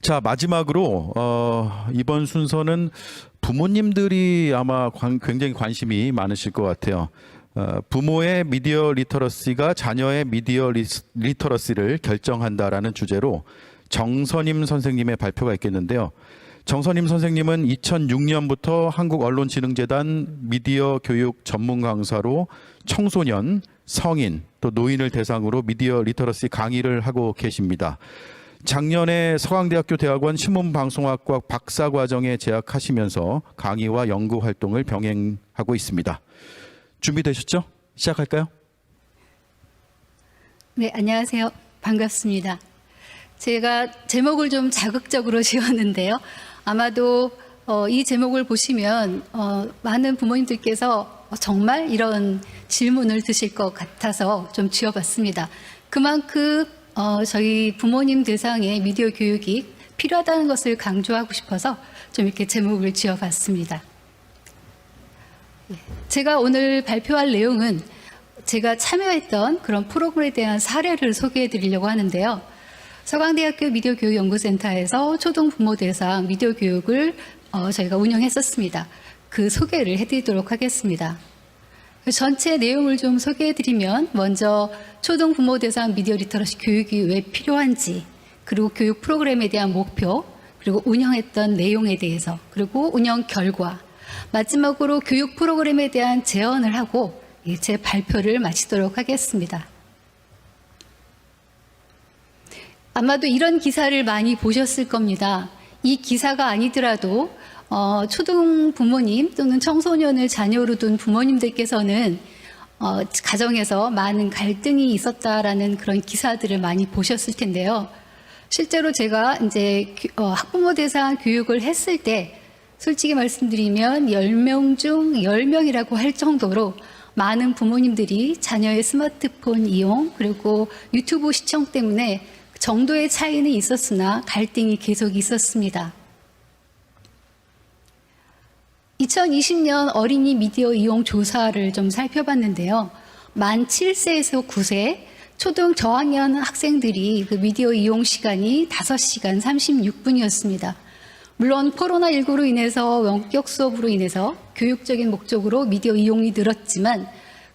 자, 마지막으로 이번 순서는 부모님들이 아마 굉장히 관심이 많으실 것 같아요. 부모의 미디어 리터러시가 자녀의 미디어 리터러시를 결정한다라는 주제로 정선임 선생님의 발표가 있겠는데요. 정선임 선생님은 2006년부터 한국언론진흥재단 미디어 교육 전문 강사로 청소년, 성인, 또 노인을 대상으로 미디어 리터러시 강의를 하고 계십니다. 작년에 서강대학교 대학원 신문방송학과 박사과정에 재학하시면서 강의와 연구 활동을 병행하고 있습니다. 준비되셨죠? 시작할까요? 네, 안녕하세요. 반갑습니다. 제가 제목을 좀 자극적으로 지었는데요. 아마도 이 제목을 보시면 많은 부모님들께서 정말 이런 질문을 드실 것 같아서 좀 지어봤습니다. 그만큼 저희 부모님 대상의 미디어 교육이 필요하다는 것을 강조하고 싶어서 좀 이렇게 제목을 지어봤습니다. 제가 오늘 발표할 내용은 제가 참여했던 그런 프로그램에 대한 사례를 소개해 드리려고 하는데요. 서강대학교 미디어 교육 연구센터에서 초등 부모 대상 미디어 교육을 저희가 운영했었습니다. 그 소개를 해드리도록 하겠습니다. 전체 내용을 좀 소개해드리면 먼저 초등 부모 대상 미디어 리터러시 교육이 왜 필요한지, 그리고 교육 프로그램에 대한 목표, 그리고 운영했던 내용에 대해서, 그리고 운영 결과, 마지막으로 교육 프로그램에 대한 제언을 하고 제 발표를 마치도록 하겠습니다. 아마도 이런 기사를 많이 보셨을 겁니다. 이 기사가 아니더라도 초등 부모님 또는 청소년을 자녀로 둔 부모님들께서는 가정에서 많은 갈등이 있었다라는 그런 기사들을 많이 보셨을 텐데요. 실제로 제가 이제 학부모 대상 교육을 했을 때 솔직히 말씀드리면 10명 중 10명이라고 할 정도로 많은 부모님들이 자녀의 스마트폰 이용 그리고 유튜브 시청 때문에 정도의 차이는 있었으나 갈등이 계속 있었습니다. 2020년 어린이 미디어 이용 조사를 좀 살펴봤는데요. 만 7세에서 9세 초등 저학년 학생들이 그 미디어 이용 시간이 5시간 36분이었습니다. 물론 코로나19로 인해서 원격 수업으로 인해서 교육적인 목적으로 미디어 이용이 늘었지만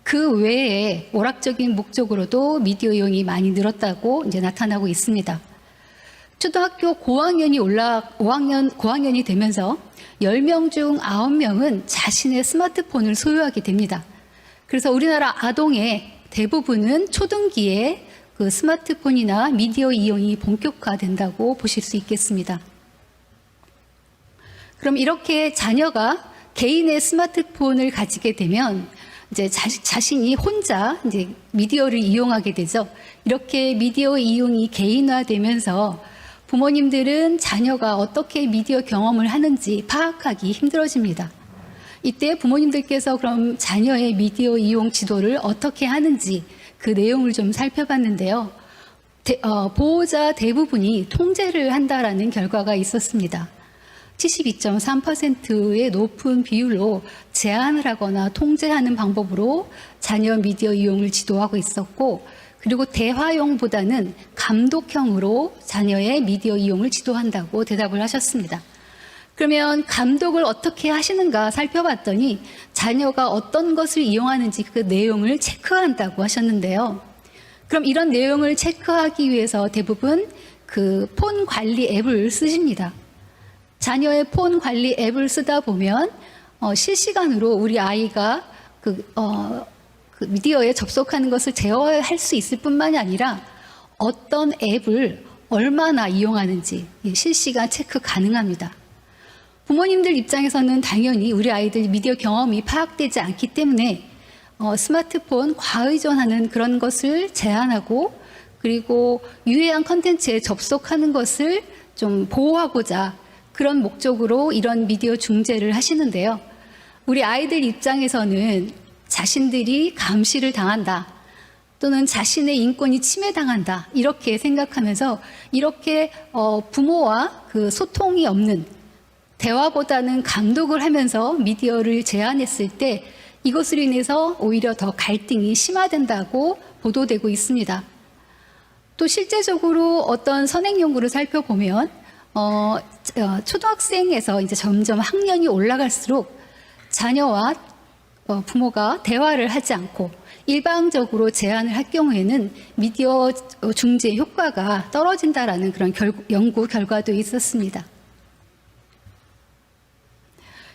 그 외에 오락적인 목적으로도 미디어 이용이 많이 늘었다고 이제 나타나고 있습니다. 초등학교 고학년이 고학년이 되면서 10명 중 9명은 자신의 스마트폰을 소유하게 됩니다. 그래서 우리나라 아동의 대부분은 초등기에 그 스마트폰이나 미디어 이용이 본격화된다고 보실 수 있겠습니다. 그럼 이렇게 자녀가 개인의 스마트폰을 가지게 되면 이제 자신이 혼자 이제 미디어를 이용하게 되죠. 이렇게 미디어 이용이 개인화되면서 부모님들은 자녀가 어떻게 미디어 경험을 하는지 파악하기 힘들어집니다. 이때 부모님들께서 그럼 자녀의 미디어 이용 지도를 어떻게 하는지 그 내용을 좀 살펴봤는데요. 보호자 대부분이 통제를 한다라는 결과가 있었습니다. 72.3%의 높은 비율로 제한을 하거나 통제하는 방법으로 자녀 미디어 이용을 지도하고 있었고, 그리고 대화용보다는 감독형으로 자녀의 미디어 이용을 지도한다고 대답을 하셨습니다. 그러면 감독을 어떻게 하시는가 살펴봤더니 자녀가 어떤 것을 이용하는지 그 내용을 체크한다고 하셨는데요. 그럼 이런 내용을 체크하기 위해서 대부분 그 폰 관리 앱을 쓰십니다. 자녀의 폰 관리 앱을 쓰다 보면 실시간으로 우리 아이가 그 미디어에 접속하는 것을 제어할 수 있을 뿐만이 아니라 어떤 앱을 얼마나 이용하는지 실시간 체크 가능합니다. 부모님들 입장에서는 당연히 우리 아이들 미디어 경험이 파악되지 않기 때문에 스마트폰 과의존하는 그런 것을 제한하고, 그리고 유해한 컨텐츠에 접속하는 것을 좀 보호하고자 그런 목적으로 이런 미디어 중재를 하시는데요. 우리 아이들 입장에서는 자신들이 감시를 당한다 또는 자신의 인권이 침해당한다 이렇게 생각하면서 이렇게 부모와 그 소통이 없는, 대화보다는 감독을 하면서 미디어를 제한했을 때 이것으로 인해서 오히려 더 갈등이 심화된다고 보도되고 있습니다. 또 실제적으로 어떤 선행 연구를 살펴보면 초등학생에서 이제 점점 학년이 올라갈수록 자녀와 부모가 대화를 하지 않고 일방적으로 제한을 할 경우에는 미디어 중재 효과가 떨어진다라는 그런 연구 결과도 있었습니다.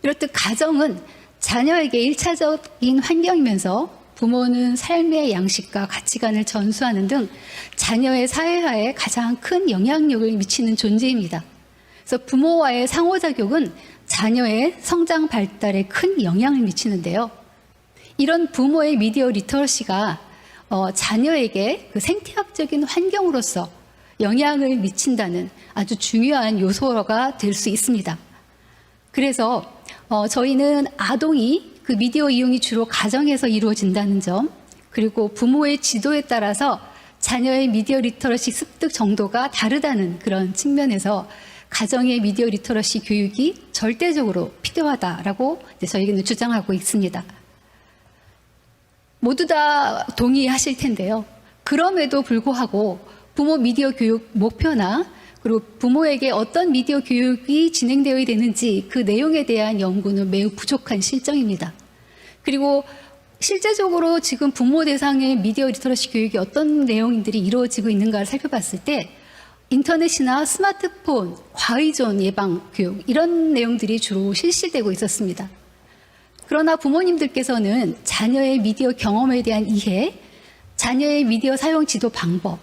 이렇듯 가정은 자녀에게 일차적인 환경이면서 부모는 삶의 양식과 가치관을 전수하는 등 자녀의 사회화에 가장 큰 영향력을 미치는 존재입니다. 그래서 부모와의 상호작용은 자녀의 성장 발달에 큰 영향을 미치는데요. 이런 부모의 미디어 리터러시가 자녀에게 그 생태학적인 환경으로서 영향을 미친다는 아주 중요한 요소가 될 수 있습니다. 그래서 저희는 아동이 그 미디어 이용이 주로 가정에서 이루어진다는 점, 그리고 부모의 지도에 따라서 자녀의 미디어 리터러시 습득 정도가 다르다는 그런 측면에서 가정의 미디어 리터러시 교육이 절대적으로 필요하다라고 저희는 주장하고 있습니다. 모두 다 동의하실 텐데요. 그럼에도 불구하고 부모 미디어 교육 목표나 그리고 부모에게 어떤 미디어 교육이 진행되어야 되는지 그 내용에 대한 연구는 매우 부족한 실정입니다. 그리고 실제적으로 지금 부모 대상의 미디어 리터러시 교육이 어떤 내용들이 이루어지고 있는가를 살펴봤을 때 인터넷이나 스마트폰, 과의존 예방 교육 이런 내용들이 주로 실시되고 있었습니다. 그러나 부모님들께서는 자녀의 미디어 경험에 대한 이해, 자녀의 미디어 사용 지도 방법,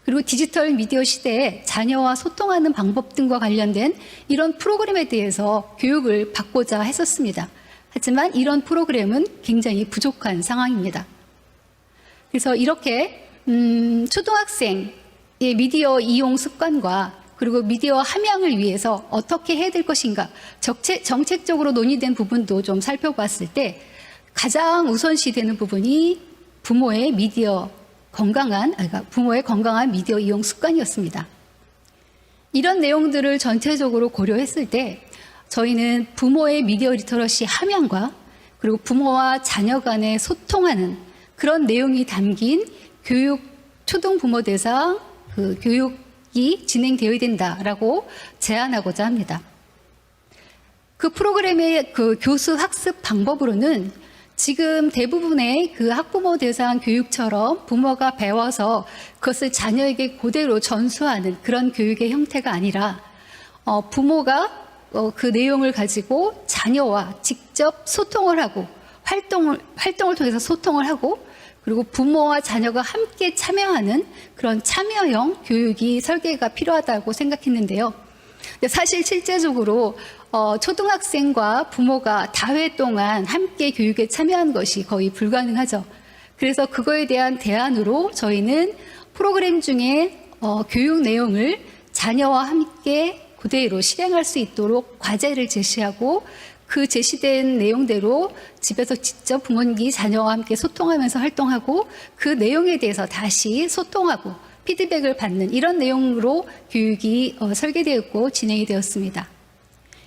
그리고 디지털 미디어 시대에 자녀와 소통하는 방법 등과 관련된 이런 프로그램에 대해서 교육을 받고자 했었습니다. 하지만 이런 프로그램은 굉장히 부족한 상황입니다. 그래서 이렇게 초등학생의 미디어 이용 습관과 그리고 미디어 함양을 위해서 어떻게 해야 될 것인가 정책적으로 논의된 부분도 좀 살펴봤을 때 가장 우선시되는 부분이 부모의 건강한 미디어 이용 습관이었습니다. 이런 내용들을 전체적으로 고려했을 때 저희는 부모의 미디어 리터러시 함양과 그리고 부모와 자녀 간에 소통하는 그런 내용이 담긴 교육 초등부모 대상 그 교육이 진행되어야 된다라고 제안하고자 합니다. 그 프로그램의 그 교수 학습 방법으로는 지금 대부분의 그 학부모 대상 교육처럼 부모가 배워서 그것을 자녀에게 그대로 전수하는 그런 교육의 형태가 아니라 부모가 그 내용을 가지고 자녀와 직접 소통을 하고 활동을 통해서 소통을 하고 그리고 부모와 자녀가 함께 참여하는 그런 참여형 교육이 설계가 필요하다고 생각했는데요. 사실 실제적으로 초등학생과 부모가 다회 동안 함께 교육에 참여하는 것이 거의 불가능하죠. 그래서 그거에 대한 대안으로 저희는 프로그램 중에 교육 내용을 자녀와 함께 그대로 실행할 수 있도록 과제를 제시하고 그 제시된 내용대로 집에서 직접 부모님이 자녀와 함께 소통하면서 활동하고 그 내용에 대해서 다시 소통하고 피드백을 받는 이런 내용으로 교육이 설계되었고 진행이 되었습니다.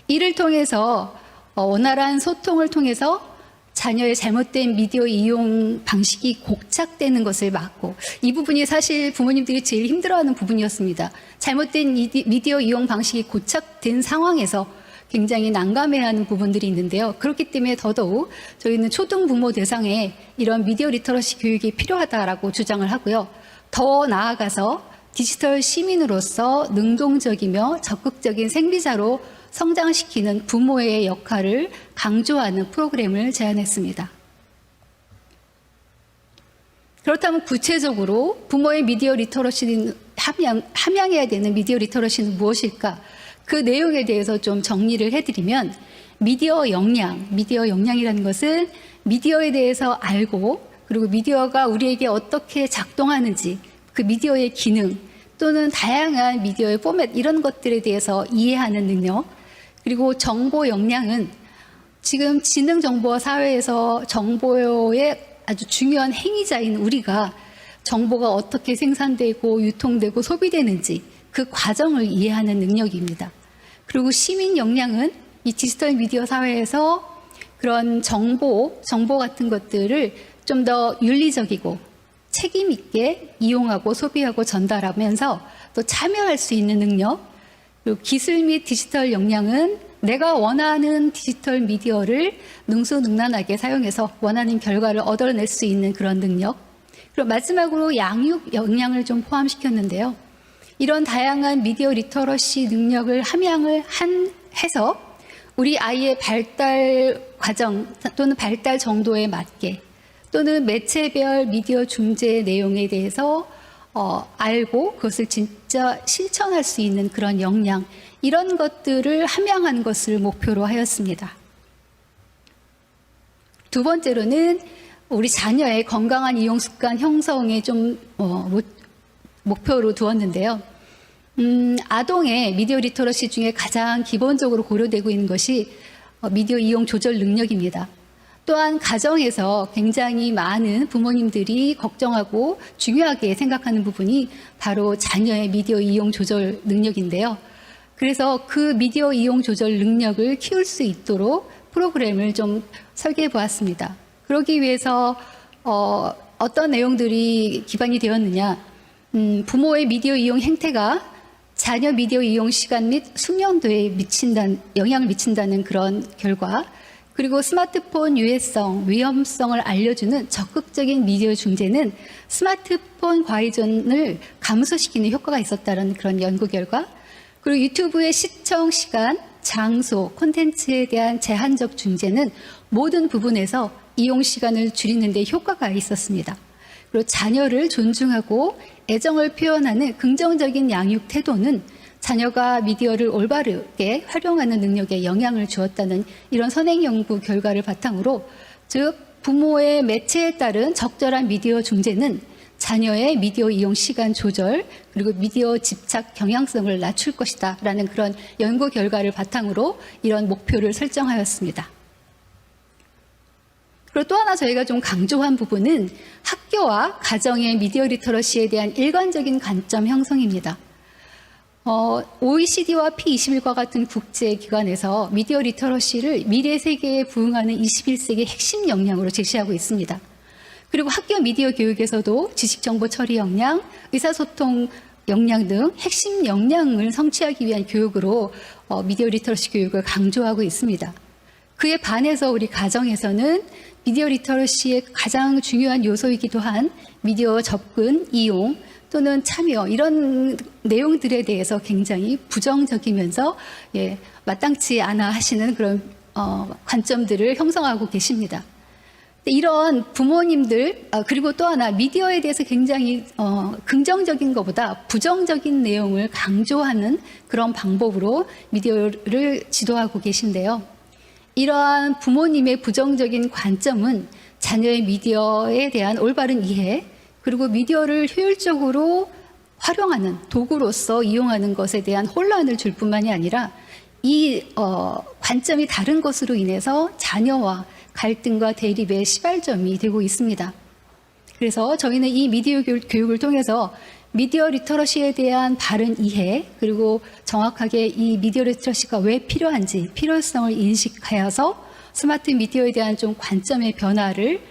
이를 통해서 원활한 소통을 통해서 자녀의 잘못된 미디어 이용 방식이 곡착되는 것을 막고 이 부분이 사실 부모님들이 제일 힘들어하는 부분이었습니다. 잘못된 미디어 이용 방식이 고착된 상황에서 굉장히 난감해하는 부분들이 있는데요. 그렇기 때문에 더더욱 저희는 초등부모 대상에 이런 미디어 리터러시 교육이 필요하다라고 주장을 하고요. 더 나아가서 디지털 시민으로서 능동적이며 적극적인 생리자로 성장시키는 부모의 역할을 강조하는 프로그램을 제안했습니다. 그렇다면 구체적으로 부모의 미디어 리터러시는 함양해야 되는 미디어 리터러시는 무엇일까? 그 내용에 대해서 좀 정리를 해드리면 미디어 역량이라는 것은 미디어에 대해서 알고 그리고 미디어가 우리에게 어떻게 작동하는지 그 미디어의 기능 또는 다양한 미디어의 포맷 이런 것들에 대해서 이해하는 능력 그리고 정보 역량은 지금 지능정보 사회에서 정보의 아주 중요한 행위자인 우리가 정보가 어떻게 생산되고 유통되고 소비되는지 그 과정을 이해하는 능력입니다. 그리고 시민 역량은 이 디지털 미디어 사회에서 그런 정보 같은 것들을 좀 더 윤리적이고 책임 있게 이용하고 소비하고 전달하면서 또 참여할 수 있는 능력 그리고 기술 및 디지털 역량은 내가 원하는 디지털 미디어를 능수능란하게 사용해서 원하는 결과를 얻어낼 수 있는 그런 능력. 그리고 마지막으로 양육 역량을 좀 포함시켰는데요. 이런 다양한 미디어 리터러시 능력을 함양을 해서 우리 아이의 발달 과정 또는 발달 정도에 맞게 또는 매체별 미디어 중재 내용에 대해서 알고 그것을 진짜 실천할 수 있는 그런 역량, 이런 것들을 함양하는 것을 목표로 하였습니다. 두 번째로는 우리 자녀의 건강한 이용 습관 형성에 좀 목표로 두었는데요. 아동의 미디어 리터러시 중에 가장 기본적으로 고려되고 있는 것이 미디어 이용 조절 능력입니다. 또한 가정에서 굉장히 많은 부모님들이 걱정하고 중요하게 생각하는 부분이 바로 자녀의 미디어 이용 조절 능력인데요. 그래서 그 미디어 이용 조절 능력을 키울 수 있도록 프로그램을 좀 설계해 보았습니다. 그러기 위해서 어떤 내용들이 기반이 되었느냐, 부모의 미디어 이용 행태가 자녀 미디어 이용 시간 및 숙련도에 영향을 미친다는 그런 결과, 그리고 스마트폰 유해성, 위험성을 알려주는 적극적인 미디어 중재는 스마트폰 과의존을 감소시키는 효과가 있었다는 그런 연구 결과, 그리고 유튜브의 시청 시간, 장소, 콘텐츠에 대한 제한적 중재는 모든 부분에서 이용 시간을 줄이는 데 효과가 있었습니다. 그리고 자녀를 존중하고 애정을 표현하는 긍정적인 양육 태도는 자녀가 미디어를 올바르게 활용하는 능력에 영향을 주었다는 이런 선행 연구 결과를 바탕으로, 즉 부모의 매체에 따른 적절한 미디어 중재는 자녀의 미디어 이용 시간 조절 그리고 미디어 집착 경향성을 낮출 것이다 라는 그런 연구 결과를 바탕으로 이런 목표를 설정하였습니다. 그리고 또 하나 저희가 좀 강조한 부분은 학교와 가정의 미디어 리터러시에 대한 일관적인 관점 형성입니다. OECD와 P21과 같은 국제기관에서 미디어 리터러시를 미래 세계에 부응하는 21세기 핵심 역량으로 제시하고 있습니다. 그리고 학교 미디어 교육에서도 지식정보 처리 역량, 의사소통 역량 등 핵심 역량을 성취하기 위한 교육으로 미디어 리터러시 교육을 강조하고 있습니다. 그에 반해서 우리 가정에서는 미디어 리터러시의 가장 중요한 요소이기도 한 미디어 접근, 이용 또는 참여, 이런 내용들에 대해서 굉장히 부정적이면서 마땅치 않아 하시는 그런 관점들을 형성하고 계십니다. 이런 부모님들, 그리고 또 하나 미디어에 대해서 굉장히 긍정적인 것보다 부정적인 내용을 강조하는 그런 방법으로 미디어를 지도하고 계신데요. 이러한 부모님의 부정적인 관점은 자녀의 미디어에 대한 올바른 이해, 그리고 미디어를 효율적으로 활용하는 도구로서 이용하는 것에 대한 혼란을 줄 뿐만이 아니라 이 관점이 다른 것으로 인해서 자녀와 갈등과 대립의 시발점이 되고 있습니다. 그래서 저희는 이 미디어 교육을 통해서 미디어 리터러시에 대한 바른 이해, 그리고 정확하게 이 미디어 리터러시가 왜 필요한지 필요성을 인식하여서 스마트 미디어에 대한 좀 관점의 변화를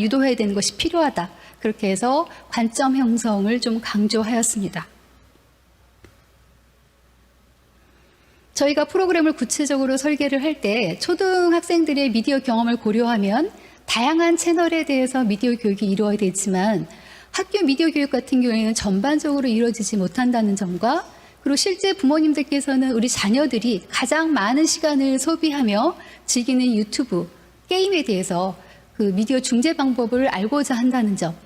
유도해야 되는 것이 필요하다. 그렇게 해서 관점 형성을 좀 강조하였습니다. 저희가 프로그램을 구체적으로 설계를 할 때 초등학생들의 미디어 경험을 고려하면 다양한 채널에 대해서 미디어 교육이 이루어야 되지만 학교 미디어 교육 같은 경우에는 전반적으로 이루어지지 못한다는 점과, 그리고 실제 부모님들께서는 우리 자녀들이 가장 많은 시간을 소비하며 즐기는 유튜브, 게임에 대해서 그 미디어 중재 방법을 알고자 한다는 점,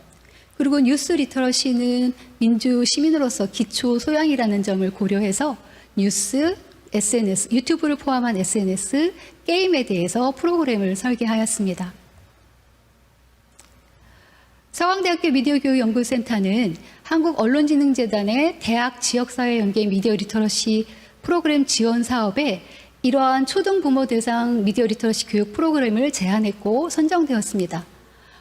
그리고 뉴스 리터러시는 민주 시민으로서 기초 소양이라는 점을 고려해서 뉴스, SNS, 유튜브를 포함한 SNS, 게임에 대해서 프로그램을 설계하였습니다. 서강대학교 미디어교육연구센터는 한국언론진흥재단의 대학 지역사회 연계 미디어 리터러시 프로그램 지원 사업에 이러한 초등부모 대상 미디어 리터러시 교육 프로그램을 제안했고 선정되었습니다.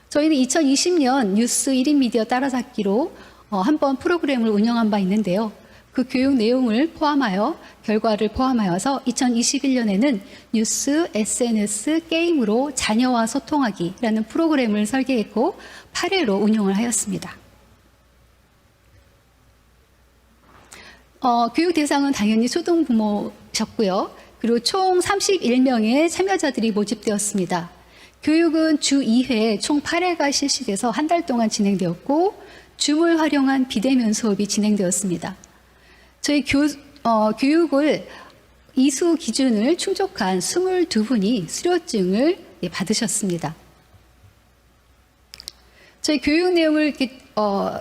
저희는 2020년 뉴스 1인 미디어 따라잡기로 한번 프로그램을 운영한 바 있는데요. 그 교육 내용을 포함하여 결과를 포함하여서 2021년에는 뉴스, SNS, 게임으로 자녀와 소통하기라는 프로그램을 설계했고 8회로 운영을 하였습니다. 교육 대상은 당연히 초등 부모셨고요. 그리고 총 31명의 참여자들이 모집되었습니다. 교육은 주 2회 총 8회가 실시돼서 한 달 동안 진행되었고 줌을 활용한 비대면 수업이 진행되었습니다. 저희 교육을 이수 기준을 충족한 22분이 수료증을 받으셨습니다. 저희 교육 내용을 이렇게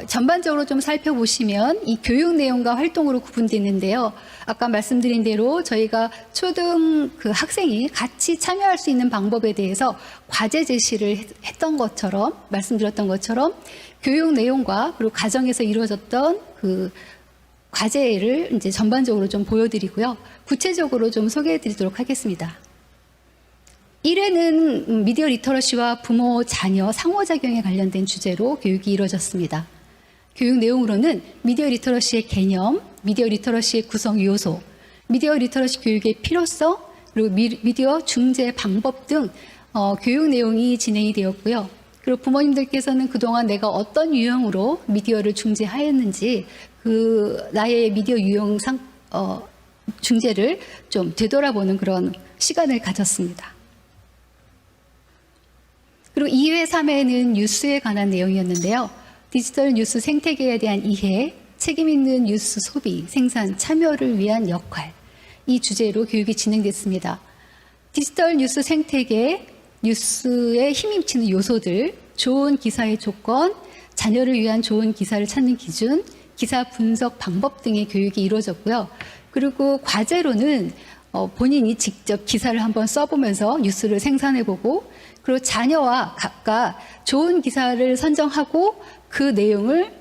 전반적으로 좀 살펴보시면 이 교육 내용과 활동으로 구분되는데요. 아까 말씀드린 대로 저희가 초등 그 학생이 같이 참여할 수 있는 방법에 대해서 과제 제시를 했던 것처럼 말씀드렸던 것처럼 교육 내용과 그리고 가정에서 이루어졌던 그 과제를 이제 전반적으로 좀 보여드리고요. 구체적으로 좀 소개해드리도록 하겠습니다. 1회는 미디어 리터러시와 부모, 자녀, 상호작용에 관련된 주제로 교육이 이루어졌습니다. 교육 내용으로는 미디어 리터러시의 개념, 미디어 리터러시의 구성 요소, 미디어 리터러시 교육의 필요성, 그리고 미디어 중재 방법 등 교육 내용이 진행이 되었고요. 그리고 부모님들께서는 그동안 내가 어떤 유형으로 미디어를 중재하였는지 나의 미디어 유형 중재를 좀 되돌아보는 그런 시간을 가졌습니다. 그리고 2회, 3회는 뉴스에 관한 내용이었는데요. 디지털 뉴스 생태계에 대한 이해, 책임 있는 뉴스 소비, 생산, 참여를 위한 역할, 이 주제로 교육이 진행됐습니다. 디지털 뉴스 생태계, 뉴스에 힘입치는 요소들, 좋은 기사의 조건, 자녀를 위한 좋은 기사를 찾는 기준, 기사 분석 방법 등의 교육이 이루어졌고요. 그리고 과제로는 본인이 직접 기사를 한번 써보면서 뉴스를 생산해보고 그리고 자녀와 각각 좋은 기사를 선정하고 그 내용을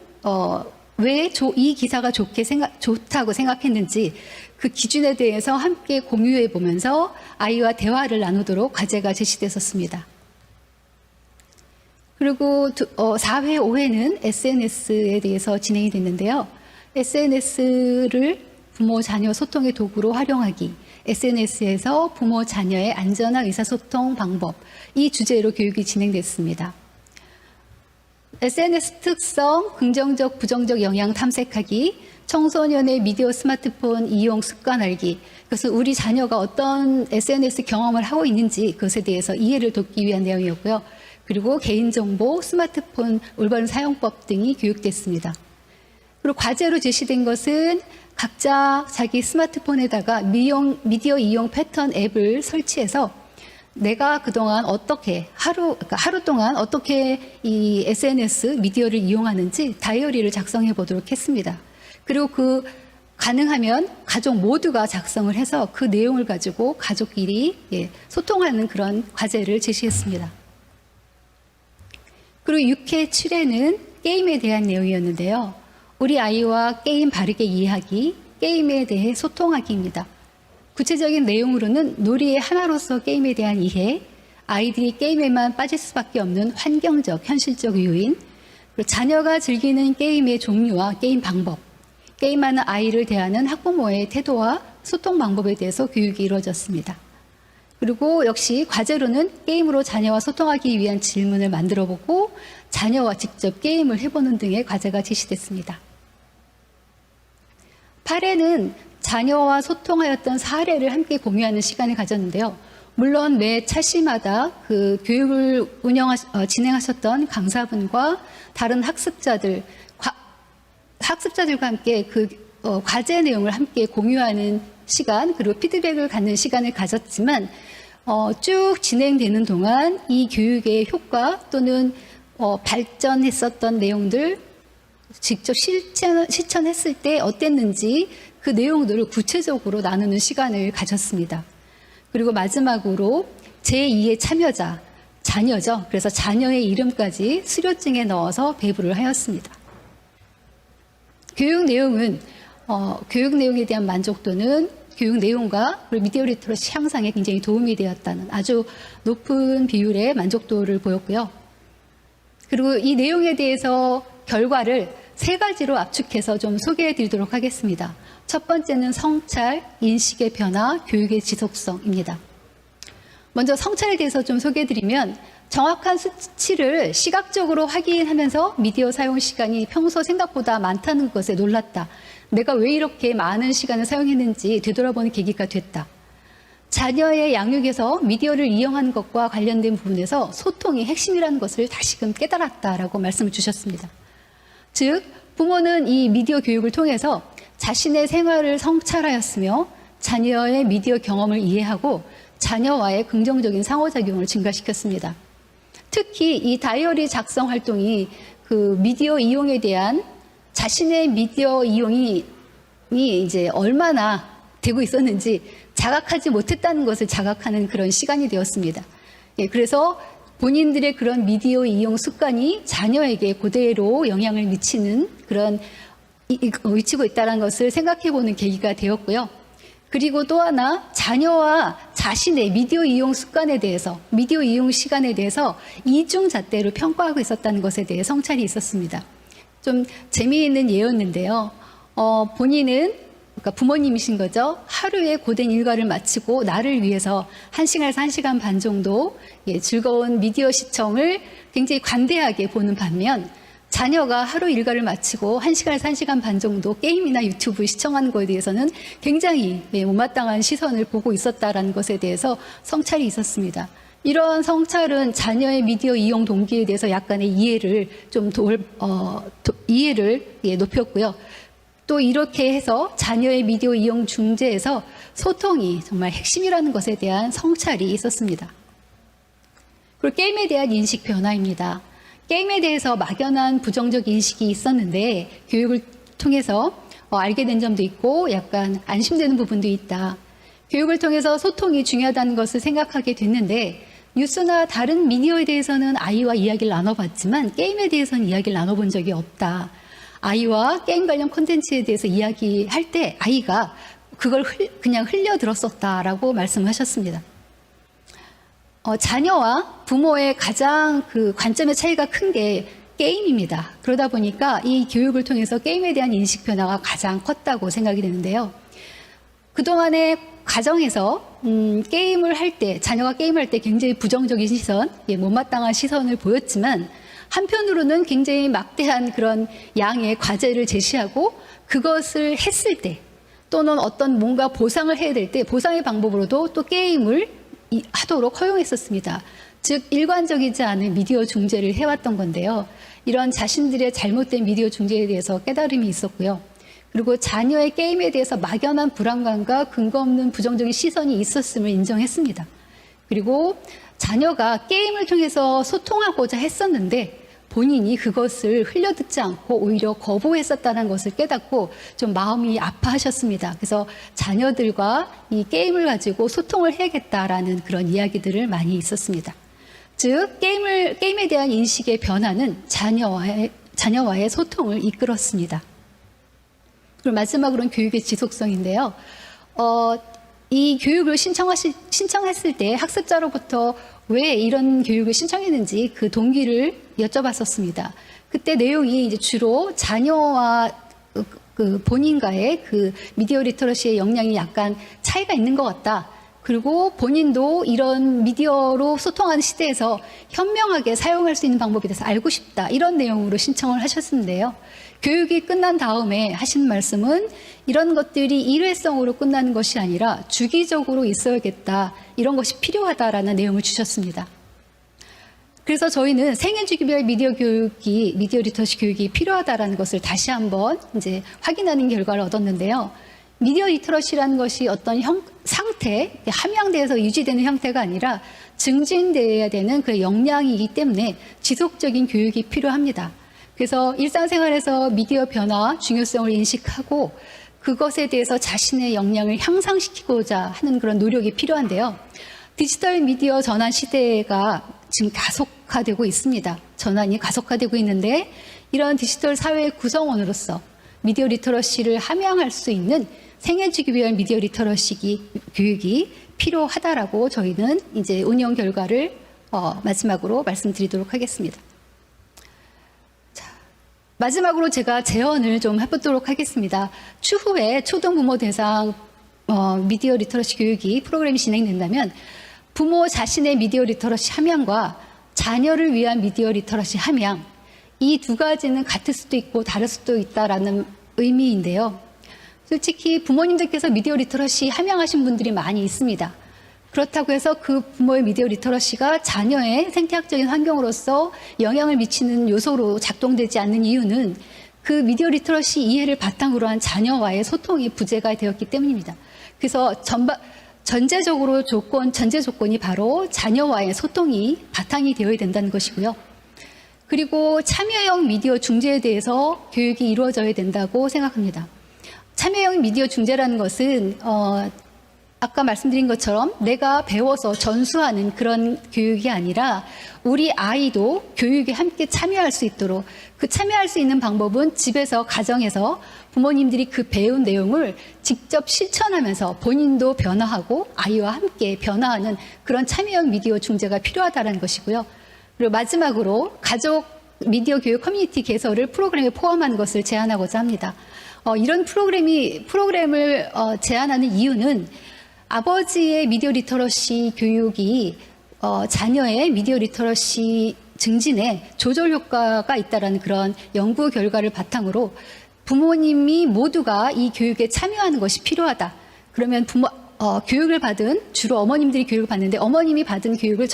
왜 이 기사가 좋다고 생각했는지 그 기준에 대해서 함께 공유해 보면서 아이와 대화를 나누도록 과제가 제시됐었습니다. 그리고 4회, 5회는 SNS에 대해서 진행이 됐는데요. SNS를 부모, 자녀 소통의 도구로 활용하기, SNS에서 부모, 자녀의 안전한 의사소통 방법, 이 주제로 교육이 진행됐습니다. SNS 특성, 긍정적, 부정적 영향 탐색하기, 청소년의 미디어 스마트폰 이용 습관 알기, 그래서 우리 자녀가 어떤 SNS 경험을 하고 있는지 그것에 대해서 이해를 돕기 위한 내용이었고요. 그리고 개인정보, 스마트폰 올바른 사용법 등이 교육됐습니다. 그리고 과제로 제시된 것은 각자 자기 스마트폰에다가 미디어 이용 패턴 앱을 설치해서 내가 그동안 어떻게 하루 동안 어떻게 이 SNS 미디어를 이용하는지 다이어리를 작성해 보도록 했습니다. 그리고 가능하면 가족 모두가 작성을 해서 그 내용을 가지고 가족끼리 소통하는 그런 과제를 제시했습니다. 그리고 6회, 7회는 게임에 대한 내용이었는데요. 우리 아이와 게임 바르게 이해하기, 게임에 대해 소통하기입니다. 구체적인 내용으로는 놀이의 하나로서 게임에 대한 이해, 아이들이 게임에만 빠질 수밖에 없는 환경적, 현실적 요인, 그리고 자녀가 즐기는 게임의 종류와 게임 방법, 게임하는 아이를 대하는 학부모의 태도와 소통 방법에 대해서 교육이 이루어졌습니다. 그리고 역시 과제로는 게임으로 자녀와 소통하기 위한 질문을 만들어보고 자녀와 직접 게임을 해보는 등의 과제가 제시됐습니다. 8회는 자녀와 소통하였던 사례를 함께 공유하는 시간을 가졌는데요. 물론 매 차시마다 그 교육을 진행하셨던 강사분과 다른 학습자들과 함께 그 과제 내용을 함께 공유하는 시간, 그리고 피드백을 갖는 시간을 가졌지만 쭉 진행되는 동안 이 교육의 효과 또는 발전했었던 내용들, 직접 실천했을 때 어땠는지 그 내용들을 구체적으로 나누는 시간을 가졌습니다. 그리고 마지막으로 제2의 참여자, 자녀죠. 그래서 자녀의 이름까지 수료증에 넣어서 배부를 하였습니다. 교육 내용에 대한 만족도는 교육 내용과 미디어 리터러시 향상에 굉장히 도움이 되었다는 아주 높은 비율의 만족도를 보였고요. 그리고 이 내용에 대해서 결과를 3가지로 압축해서 좀 소개해 드리도록 하겠습니다. 첫 번째는 성찰, 인식의 변화, 교육의 지속성입니다. 먼저 성찰에 대해서 좀 소개해 드리면 정확한 수치를 시각적으로 확인하면서 미디어 사용 시간이 평소 생각보다 많다는 것에 놀랐다. 내가 왜 이렇게 많은 시간을 사용했는지 되돌아보는 계기가 됐다. 자녀의 양육에서 미디어를 이용한 것과 관련된 부분에서 소통이 핵심이라는 것을 다시금 깨달았다라고 말씀을 주셨습니다. 즉, 부모는 이 미디어 교육을 통해서 자신의 생활을 성찰하였으며 자녀의 미디어 경험을 이해하고 자녀와의 긍정적인 상호작용을 증가시켰습니다. 특히 이 다이어리 작성 활동이 그 미디어 이용에 대한 자신의 미디어 이용이 이제 얼마나 되고 있었는지 자각하지 못했다는 것을 자각하는 그런 시간이 되었습니다. 예, 그래서 본인들의 그런 미디어 이용 습관이 자녀에게 그대로 영향을 미치는 그런 미치고 있다는 것을 생각해 보는 계기가 되었고요. 그리고 또 하나 자녀와 자신의 미디어 이용 습관에 대해서 미디어 이용 시간에 대해서 이중잣대로 평가하고 있었다는 것에 대해 성찰이 있었습니다. 좀 재미있는 예였는데요. 본인은 그러니까 부모님이신 거죠. 하루에 고된 일과를 마치고 나를 위해서 1시간에서 1시간 반 정도 즐거운 미디어 시청을 굉장히 관대하게 보는 반면 자녀가 하루 일과를 마치고 1시간에서 1시간 반 정도 게임이나 유튜브 시청하는 것에 대해서는 굉장히 못마땅한 시선을 보고 있었다라는 것에 대해서 성찰이 있었습니다. 이러한 성찰은 자녀의 미디어 이용 동기에 대해서 약간의 이해를 이해를 높였고요. 또 이렇게 해서 자녀의 미디어 이용 중재에서 소통이 정말 핵심이라는 것에 대한 성찰이 있었습니다. 그리고 게임에 대한 인식 변화입니다. 게임에 대해서 막연한 부정적 인식이 있었는데 교육을 통해서 알게 된 점도 있고 약간 안심되는 부분도 있다. 교육을 통해서 소통이 중요하다는 것을 생각하게 됐는데 뉴스나 다른 미디어에 대해서는 아이와 이야기를 나눠봤지만 게임에 대해서는 이야기를 나눠본 적이 없다. 아이와 게임 관련 콘텐츠에 대해서 이야기할 때 아이가 그걸 그냥 흘려들었었다라고 말씀하셨습니다. 자녀와 부모의 가장 그 관점의 차이가 큰 게 게임입니다. 그러다 보니까 이 교육을 통해서 게임에 대한 인식 변화가 가장 컸다고 생각이 되는데요. 그동안의 가정에서 게임을 할 때, 자녀가 게임을 할 때 굉장히 부정적인 시선, 못마땅한 시선을 보였지만 한편으로는 굉장히 막대한 그런 양의 과제를 제시하고 그것을 했을 때 또는 어떤 뭔가 보상을 해야 될 때 보상의 방법으로도 또 게임을 하도록 허용했었습니다. 즉 일관적이지 않은 미디어 중재를 해왔던 건데요. 이런 자신들의 잘못된 미디어 중재에 대해서 깨달음이 있었고요. 그리고 자녀의 게임에 대해서 막연한 불안감과 근거 없는 부정적인 시선이 있었음을 인정했습니다. 그리고 자녀가 게임을 통해서 소통하고자 했었는데 본인이 그것을 흘려듣지 않고 오히려 거부했었다는 것을 깨닫고 좀 마음이 아파하셨습니다. 그래서 자녀들과 이 게임을 가지고 소통을 해야겠다라는 그런 이야기들을 많이 있었습니다. 즉 게임에 대한 인식의 변화는 자녀와의 소통을 이끌었습니다. 그리고 마지막으로는 교육의 지속성인데요. 이 교육을 신청했을 때 학습자로부터 왜 이런 교육을 신청했는지 그 동기를 여쭤봤었습니다. 그때 내용이 이제 주로 자녀와 그 본인과의 그 미디어 리터러시의 역량이 약간 차이가 있는 것 같다. 그리고 본인도 이런 미디어로 소통하는 시대에서 현명하게 사용할 수 있는 방법에 대해서 알고 싶다. 이런 내용으로 신청을 하셨는데요. 교육이 끝난 다음에 하신 말씀은 이런 것들이 일회성으로 끝나는 것이 아니라 주기적으로 있어야겠다. 이런 것이 필요하다라는 내용을 주셨습니다. 그래서 저희는 생애주기별 미디어 리터러시 교육이 필요하다라는 것을 다시 한번 이제 확인하는 결과를 얻었는데요. 미디어 리터러시라는 것이 어떤 상태, 함양돼서 유지되는 형태가 아니라 증진되어야 되는 그 역량이기 때문에 지속적인 교육이 필요합니다. 그래서 일상생활에서 미디어 변화 중요성을 인식하고 그것에 대해서 자신의 역량을 향상시키고자 하는 그런 노력이 필요한데요. 디지털 미디어 전환 시대가 지금 가속화되고 있습니다. 전환이 가속화되고 있는데 이런 디지털 사회의 구성원으로서 미디어 리터러시를 함양할 수 있는 생애주기별 미디어 리터러시 교육이 필요하다라고 저희는 이제 운영 결과를 마지막으로 말씀드리도록 하겠습니다. 마지막으로 제가 제언을 좀 해보도록 하겠습니다. 추후에 초등부모 대상 미디어 리터러시 교육이 프로그램이 진행된다면 부모 자신의 미디어 리터러시 함양과 자녀를 위한 미디어 리터러시 함양 이 두 가지는 같을 수도 있고 다를 수도 있다라는 의미인데요. 솔직히 부모님들께서 미디어 리터러시 함양하신 분들이 많이 있습니다. 그렇다고 해서 그 부모의 미디어 리터러시가 자녀의 생태학적인 환경으로서 영향을 미치는 요소로 작동되지 않는 이유는 그 미디어 리터러시 이해를 바탕으로 한 자녀와의 소통이 부재가 되었기 때문입니다. 그래서 전제 조건이 바로 자녀와의 소통이 바탕이 되어야 된다는 것이고요. 그리고 참여형 미디어 중재에 대해서 교육이 이루어져야 된다고 생각합니다. 참여형 미디어 중재라는 것은 아까 말씀드린 것처럼 내가 배워서 전수하는 그런 교육이 아니라 우리 아이도 교육에 함께 참여할 수 있도록 그 참여할 수 있는 방법은 집에서 가정에서 부모님들이 그 배운 내용을 직접 실천하면서 본인도 변화하고 아이와 함께 변화하는 그런 참여형 미디어 중재가 필요하다는 것이고요. 그리고 마지막으로 가족 미디어 교육 커뮤니티 개설을 프로그램에 포함하는 것을 제안하고자 합니다. 이런 프로그램을 제안하는 이유는 아버지의 미디어 리터러시 교육이 자녀의 미디어 리터러시 증진에 조절 효과가 있다라는 그런 연구 결과를 바탕으로 부모님이 모두가 이 교육에 참여하는 것이 필요하다. 그러면 교육을 받은 주로 어머님들이 교육을 받는데 어머님이 받은 교육을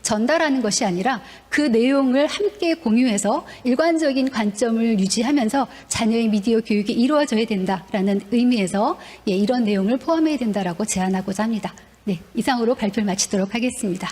전달하는 것이 아니라 그 내용을 함께 공유해서 일관적인 관점을 유지하면서 자녀의 미디어 교육이 이루어져야 된다라는 의미에서 이런 내용을 포함해야 된다라고 제안하고자 합니다. 네, 이상으로 발표를 마치도록 하겠습니다.